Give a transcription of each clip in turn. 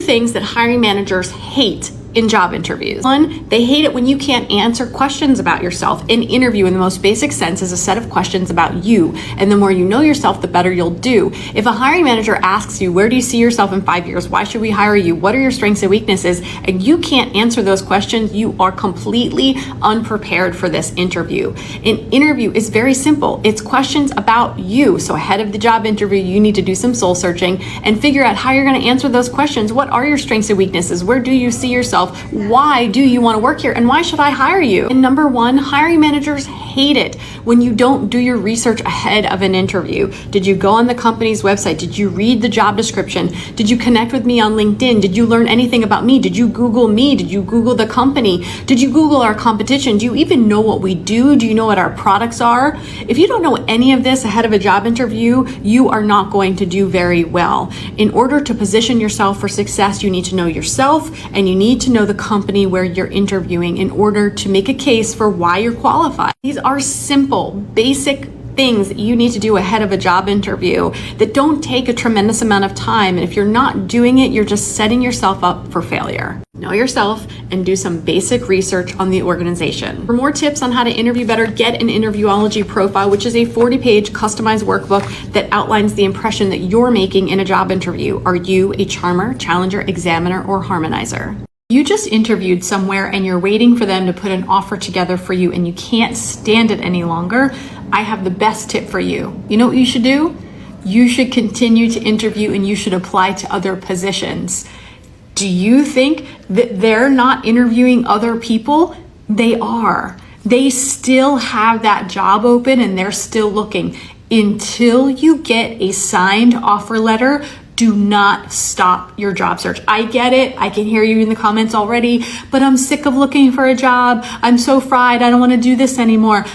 Things that hiring managers hate in job interviews. One, they hate it when you can't answer questions about yourself. An interview in the most basic sense is a set of questions about you. And the more you know yourself, the better you'll do. If a hiring manager asks you, where do you see yourself in 5 years? Why should we hire you? What are your strengths and weaknesses? And you can't answer those questions, you are completely unprepared for this interview. An interview is very simple. It's questions about you. So ahead of the job interview, you need to do some soul searching and figure out how you're going to answer those questions. What are your strengths and weaknesses? Where do you see yourself? Why do you want to work here? And why should I hire you? And number one, hiring managers hate it when you don't do your research ahead of an interview. Did you go on the company's website? Did you read the job description? Did you connect with me on LinkedIn? Did you learn anything about me? Did you Google me? Did you Google the company? Did you Google our competition? Do you even know what we do? Do you know what our products are? If you don't know any of this ahead of a job interview, you are not going to do very well. In order to position yourself for success, you need to know yourself and you need to know the company where you're interviewing in order to make a case for why you're qualified. These are simple, basic things that you need to do ahead of a job interview that don't take a tremendous amount of time. And if you're not doing it, you're just setting yourself up for failure. Know yourself and do some basic research on the organization. For more tips on how to interview better, get an Interviewology profile, which is a 40-page customized workbook that outlines the impression that you're making in a job interview. Are you a charmer, challenger, examiner, or harmonizer? You just interviewed somewhere and you're waiting for them to put an offer together for you and you can't stand it any longer. I have the best tip for you. You know what you should do? You should continue to interview and you should apply to other positions. Do you think that they're not interviewing other people? They are. They still have that job open and they're still looking. Until you get a signed offer letter, do not stop your job search. I get it. I can hear you in the comments already, but I'm sick of looking for a job. I'm so fried. I don't want to do this anymore.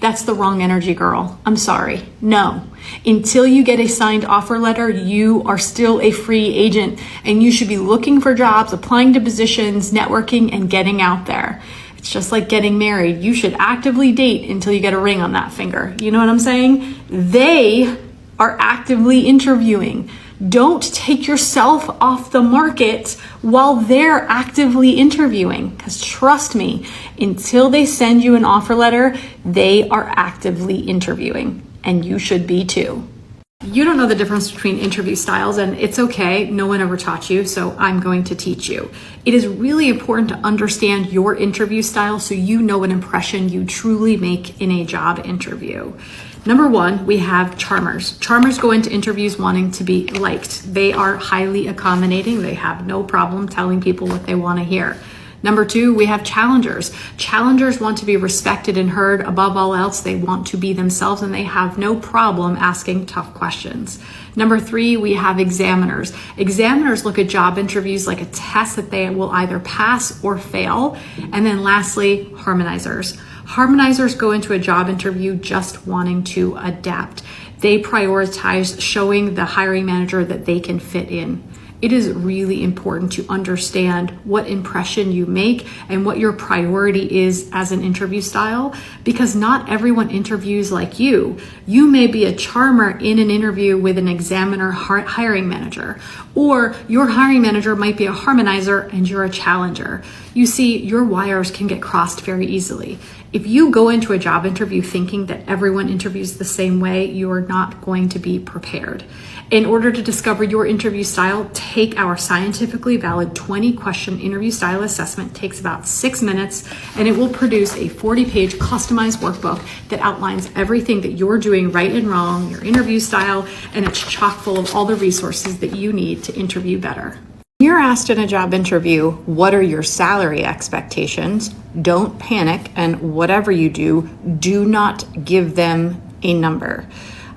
That's the wrong energy, girl. I'm sorry. No. Until you get a signed offer letter, you are still a free agent and you should be looking for jobs, applying to positions, networking, and getting out there. It's just like getting married. You should actively date until you get a ring on that finger. You know what I'm saying? They are actively interviewing. Don't take yourself off the market while they're actively interviewing. Because trust me, until they send you an offer letter, they are actively interviewing. And you should be too. You don't know the difference between interview styles, and it's okay. No one ever taught you, so I'm going to teach you. It is really important to understand your interview style so you know what impression you truly make in a job interview. Number one, we have charmers. Charmers go into interviews wanting to be liked. They are highly accommodating. They have no problem telling people what they want to hear. Number two, we have challengers. Challengers want to be respected and heard. Above all else, they want to be themselves and they have no problem asking tough questions. Number three, we have examiners. Examiners look at job interviews like a test that they will either pass or fail. And then lastly, harmonizers. Harmonizers go into a job interview just wanting to adapt. They prioritize showing the hiring manager that they can fit in. It is really important to understand what impression you make and what your priority is as an interview style, because not everyone interviews like you. You may be a charmer in an interview with an examiner hiring manager, or your hiring manager might be a harmonizer and you're a challenger. You see, your wires can get crossed very easily. If you go into a job interview thinking that everyone interviews the same way, you're not going to be prepared. In order to discover your interview style, take our scientifically valid 20-question interview style assessment. It takes about 6 minutes, and it will produce a 40-page customized workbook that outlines everything that you're doing right and wrong, your interview style, and it's chock full of all the resources that you need to interview better. You're asked in a job interview, what are your salary expectations? Don't panic, and whatever you do, do not give them a number.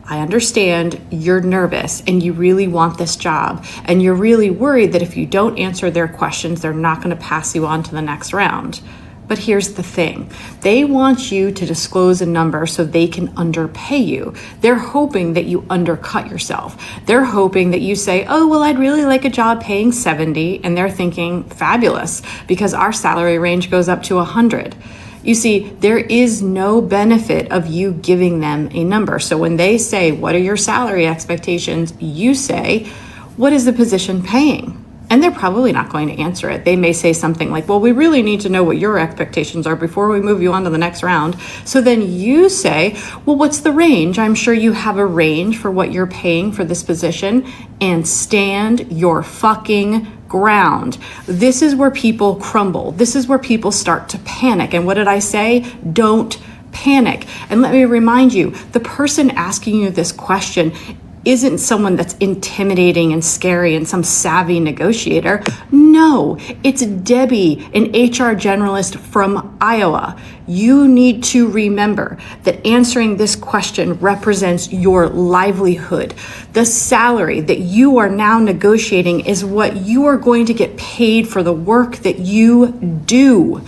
I understand you're nervous and you really want this job, and you're really worried that if you don't answer their questions, they're not going to pass you on to the next round. But here's the thing. They want you to disclose a number so they can underpay you. They're hoping that you undercut yourself. They're hoping that you say, oh, well, I'd really like a job paying 70. And they're thinking, fabulous, because our salary range goes up to 100. You see, there is no benefit of you giving them a number. So when they say, what are your salary expectations? You say, what is the position paying? And they're probably not going to answer it. They may say something like, well, we really need to know what your expectations are before we move you on to the next round. So then you say, well, what's the range? I'm sure you have a range for what you're paying for this position, and stand your fucking ground. This is where people crumble. This is where people start to panic. And what did I say? Don't panic. And let me remind you, the person asking you this question isn't someone that's intimidating and scary and some savvy negotiator. No, it's Debbie, an HR generalist from Iowa. You need to remember that answering this question represents your livelihood. The salary that you are now negotiating is what you are going to get paid for the work that you do.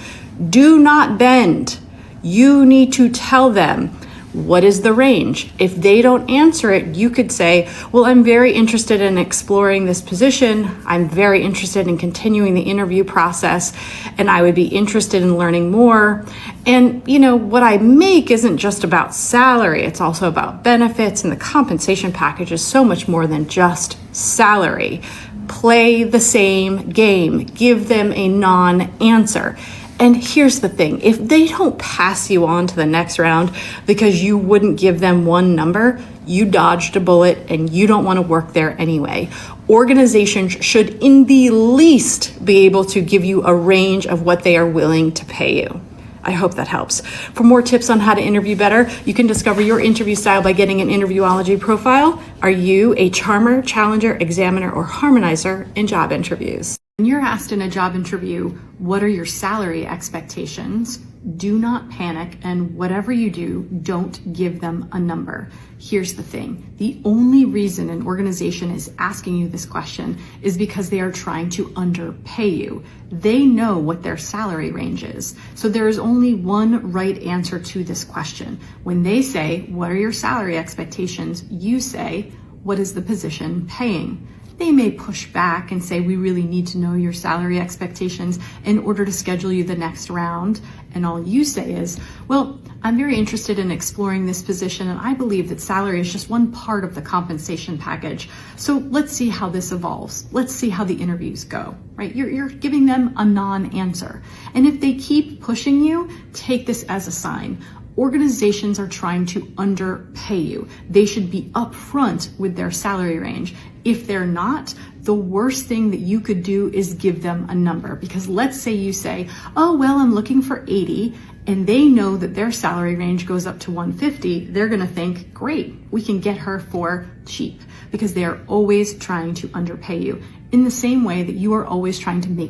Do not bend. You need to tell them, what is the range? If they don't answer it, you could say, well, I'm very interested in exploring this position. I'm very interested in continuing the interview process, and I would be interested in learning more. And, what I make isn't just about salary. It's also about benefits, and the compensation package is so much more than just salary. Play the same game. Give them a non-answer. And here's the thing, if they don't pass you on to the next round because you wouldn't give them one number, you dodged a bullet and you don't want to work there anyway. Organizations should in the least be able to give you a range of what they are willing to pay you. I hope that helps. For more tips on how to interview better, you can discover your interview style by getting an Interviewology profile. Are you a charmer, challenger, examiner, or harmonizer in job interviews? When you're asked in a job interview, what are your salary expectations? Do not panic, and whatever you do, don't give them a number. Here's the thing. The only reason an organization is asking you this question is because they are trying to underpay you. They know what their salary range is. So there is only one right answer to this question. When they say, what are your salary expectations? You say, what is the position paying? They may push back and say, we really need to know your salary expectations in order to schedule you the next round. And all you say is, well, I'm very interested in exploring this position, and I believe that salary is just one part of the compensation package. So let's see how this evolves. Let's see how the interviews go, right? You're giving them a non-answer. And if they keep pushing you, take this as a sign. Organizations are trying to underpay you. They should be upfront with their salary range. If they're not, the worst thing that you could do is give them a number. Because let's say you say, oh, well, I'm looking for 80, and they know that their salary range goes up to 150. They're going to think, great, we can get her for cheap, because they are always trying to underpay you in the same way that you are always trying to make